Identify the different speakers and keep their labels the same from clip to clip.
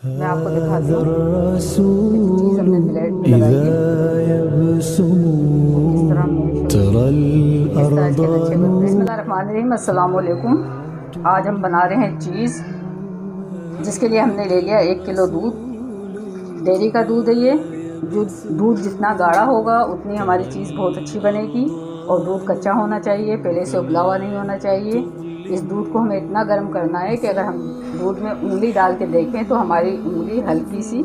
Speaker 1: मैं आपको दिखाती हूँ एक चीज़ हमने प्लेट में लगाई है। इस तरह हमने इस तरह इसके लच्छे बनते हैं। बिस्मिल्लाहिर्रहमानिर्रहीम, अस्सलाम वालेकुम। आज हम बना रहे हैं चीज़, जिसके लिए हमने ले लिया 1 किलो दूध। डेयरी का दूध है ये। जो दूध जितना गाढ़ा होगा उतनी हमारी चीज़ बहुत अच्छी बनेगी। और दूध कच्चा होना चाहिए, पहले से उबला हुआ नहीं होना चाहिए। इस दूध को हमें इतना गर्म करना है कि अगर हम दूध में उंगली डाल के देखें तो हमारी उंगली हल्की सी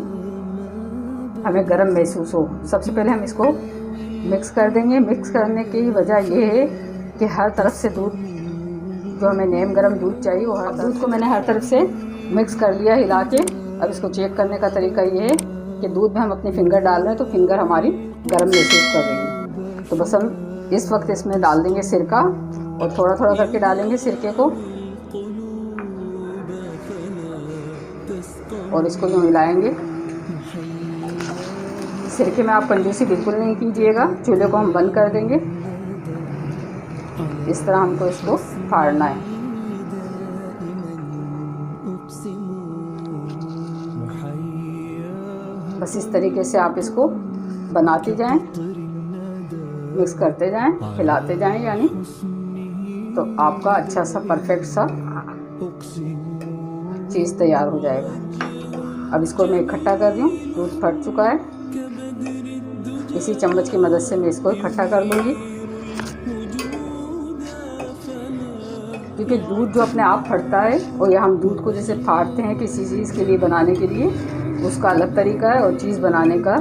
Speaker 1: हमें गर्म महसूस हो। सबसे पहले हम इसको मिक्स कर देंगे। मिक्स करने की वजह यह है कि हर तरफ से दूध, जो हमें नेम गर्म दूध चाहिए, वो हर दूध को मैंने हर तरफ से मिक्स कर लिया हिला के। अब इसको चेक करने का तरीका ये है कि दूध में हम अपनी फिंगर डाल रहे हैं तो फिंगर हमारी गर्म महसूस कर रही है। तो बस हम इस वक्त इसमें डाल देंगे सिरका, और थोड़ा थोड़ा करके डालेंगे सिरके को, और इसको यूँ मिलाएंगे। सिरके में आप कंजूसी बिल्कुल नहीं कीजिएगा। चूल्हे को हम बंद कर देंगे। इस तरह हमको इसको फाड़ना है। बस इस तरीके से आप इसको बनाते जाएं, मिक्स करते जाएं, हिलाते जाएं, यानी तो आपका अच्छा सा परफेक्ट सा चीज़ तैयार हो जाएगा। अब इसको मैं इकट्ठा कर रही हूँ। दूध फट चुका है। इसी चम्मच की मदद से मैं इसको इकट्ठा कर लूँगी, क्योंकि दूध जो अपने आप फटता है, और या हम दूध को जैसे फाड़ते हैं किसी चीज़ के लिए बनाने के लिए, उसका अलग तरीका है और चीज़ बनाने का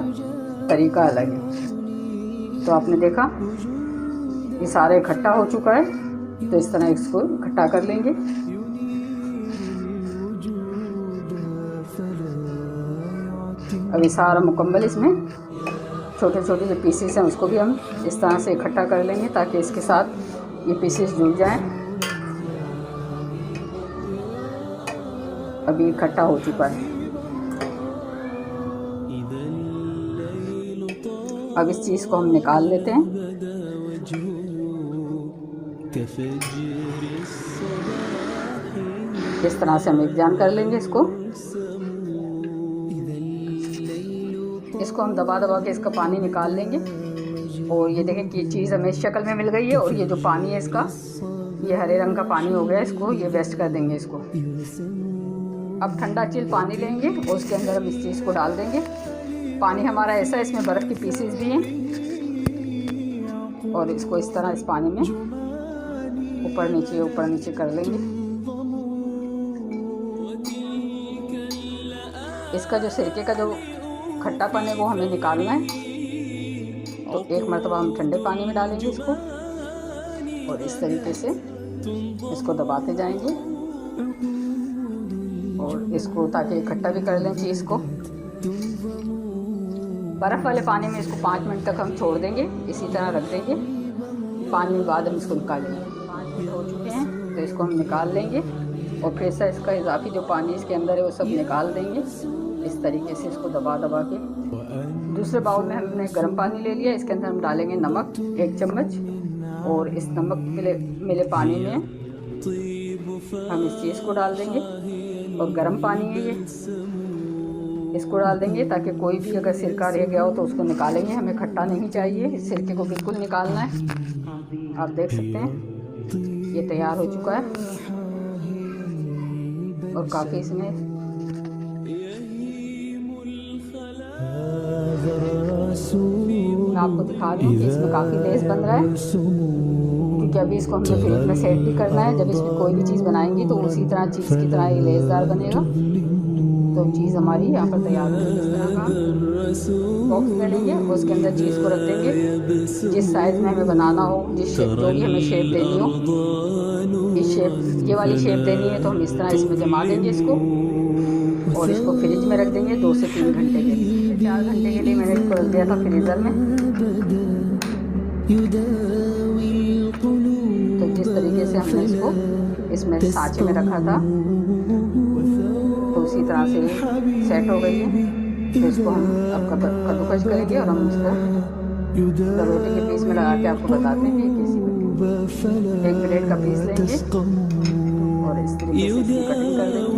Speaker 1: तरीका अलग है। तो आपने देखा ये सारा इकट्ठा हो चुका है। तो इस तरह इसको इकट्ठा कर लेंगे। अब ये सारा मुकम्मल, इसमें छोटे छोटे जो पीसेस हैं उसको भी हम इस तरह से इकट्ठा कर लेंगे, ताकि इसके साथ ये पीसेस जुड़ जाएं। अभी इकट्ठा हो चुका है। अब इस चीज़ को हम निकाल लेते हैं। इस तरह से हम एकजान कर लेंगे इसको हम दबा दबा के इसका पानी निकाल लेंगे। और ये देखें कि चीज़ हमें इस शक्ल में मिल गई है। और ये जो पानी है इसका, ये हरे रंग का पानी हो गया। इसको ये वेस्ट कर देंगे इसको। अब ठंडा चिल पानी लेंगे और उसके अंदर हम इस चीज़ को डाल देंगे। पानी हमारा ऐसा है, इसमें बर्फ़ की पीसेस भी हैं। और इसको इस तरह इस पानी में ऊपर नीचे कर लेंगे। इसका जो सिरके का जो खट्टापन है वो हमें निकालना है। तो एक मरतबा हम ठंडे पानी में डालेंगे इसको, और इस तरीके से इसको दबाते जाएंगे, और इसको ताकि इकट्ठा भी कर लें चीज़ को। बर्फ़ वाले पानी में इसको 5 मिनट तक हम छोड़ देंगे, इसी तरह रख देंगे। 5 मिनट बाद हम इसको निकालेंगे। 5 मिनट हो चुके हैं तो इसको हम निकाल लेंगे, और फिर से इसका इजाफी जो पानी इसके अंदर है वो सब निकाल देंगे। इस तरीके से इसको दबा दबा के दूसरे बाउल में हमने गर्म पानी ले लिया। इसके अंदर हम डालेंगे नमक 1 चम्मच, और इस नमक मिले पानी में हम इस चीज़ को डाल देंगे। और गर्म पानी है ये, इसको डाल देंगे ताकि कोई भी अगर सिरका रह गया हो तो उसको निकालेंगे। हमें खट्टा नहीं चाहिए, इस सिरके को बिल्कुल निकालना है। आप देख सकते हैं ये तैयार हो चुका है, और काफ़ी इसमें मैं आपको दिखा रही हूँ कि इसमें काफ़ी लेस बन रहा है, क्योंकि अभी इसको हमने फ्रिज में सेट भी करना है। जब इसमें कोई भी चीज़ बनाएंगी तो उसी तरह चीज़ की तरह ये लेसदार बनेगा। तो चीज़ हमारी यहाँ पर तैयार हो गई। इस तरह का बॉक्स ले लेंगे और उसके अंदर चीज़ को रख देंगे। जिस साइज़ में हमें बनाना हो, जिस शेप जो भी हमें शेप देनी हो, इस शेप ये वाली शेप देनी है तो हम इस तरह इसमें जमा देंगे इसको, और इसको फ्रिज में रख देंगे 2 से 3 घंटे के लिए। 4 घंटे के लिए मैंने इसको रख दिया था फ्रीज़र में। तो जिस तरीके से हमने इसको इसमें सांचे में रखा था, तो उसी तरह से सेट हो गई है। तो इसको हम अब कद्दूकस करेंगे, और हम इसको रोटी के पीस में लगा के आपको बताते हैं कि कैसी बनी। 1 प्लेट का पीस लेंगे और इस तरीके से इसकी कटिंग कर देंगे।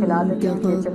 Speaker 1: खिला देते हैं केचप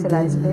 Speaker 1: स्लाइस पे।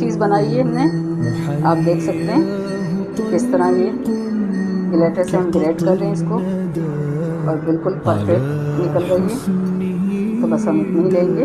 Speaker 1: चीज़ बनाई है हमने, आप देख सकते हैं किस तरह ये ग्रेटर से हम ग्रेट कर रहे हैं इसको और बिल्कुल परफेक्ट निकल रही है। तो बस हम इतनी ही लेंगे।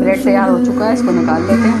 Speaker 1: ब्रेड तैयार हो चुका है, इसको निकाल लेते हैं।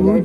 Speaker 1: ब्रेड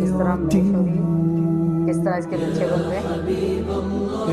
Speaker 1: किस तरह मैश हो रही है, किस तरह इसके लच्छे बन रहे हैं।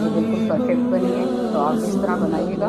Speaker 1: ये बिल्कुल परफेक्ट बनी है, तो आप इस तरह बनाइएगा।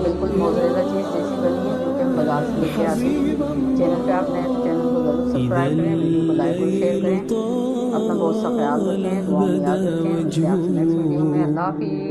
Speaker 1: बिल्कुल मोज़रेला चीज़ जैसी बनी है जो कि हम बाजार से लेके आते हैं। चैनल पे आप नए तो चैनल को ज़रूर सब्सक्राइब करें, वीडियो को लाइक और शेयर करें। अपना बहुत सा ख्याल रखें, दुआ में याद रखें। मिलते हैं आपसे नेक्स्ट वीडियो में। अल्लाह हाफिज़।